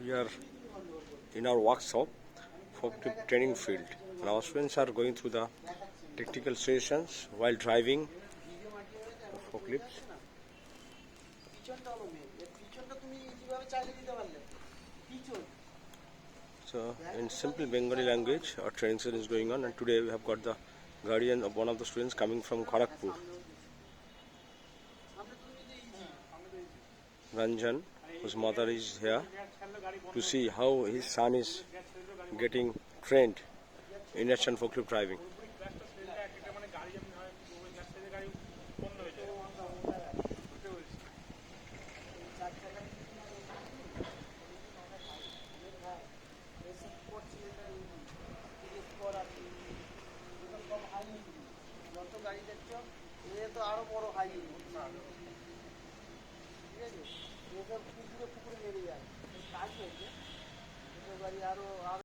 We are in our workshop, Forklift Training Field, and our students are going through the technical sessions while driving the forklifts. So, in simple Bengali language, our training session is going on, and today we have got the guardian of one of the students coming from Kharagpur, Ranjan, whose mother is here to see how his son is getting trained in action forklift driving. যত গাড়ি দেখছো এ তো আরো বড় high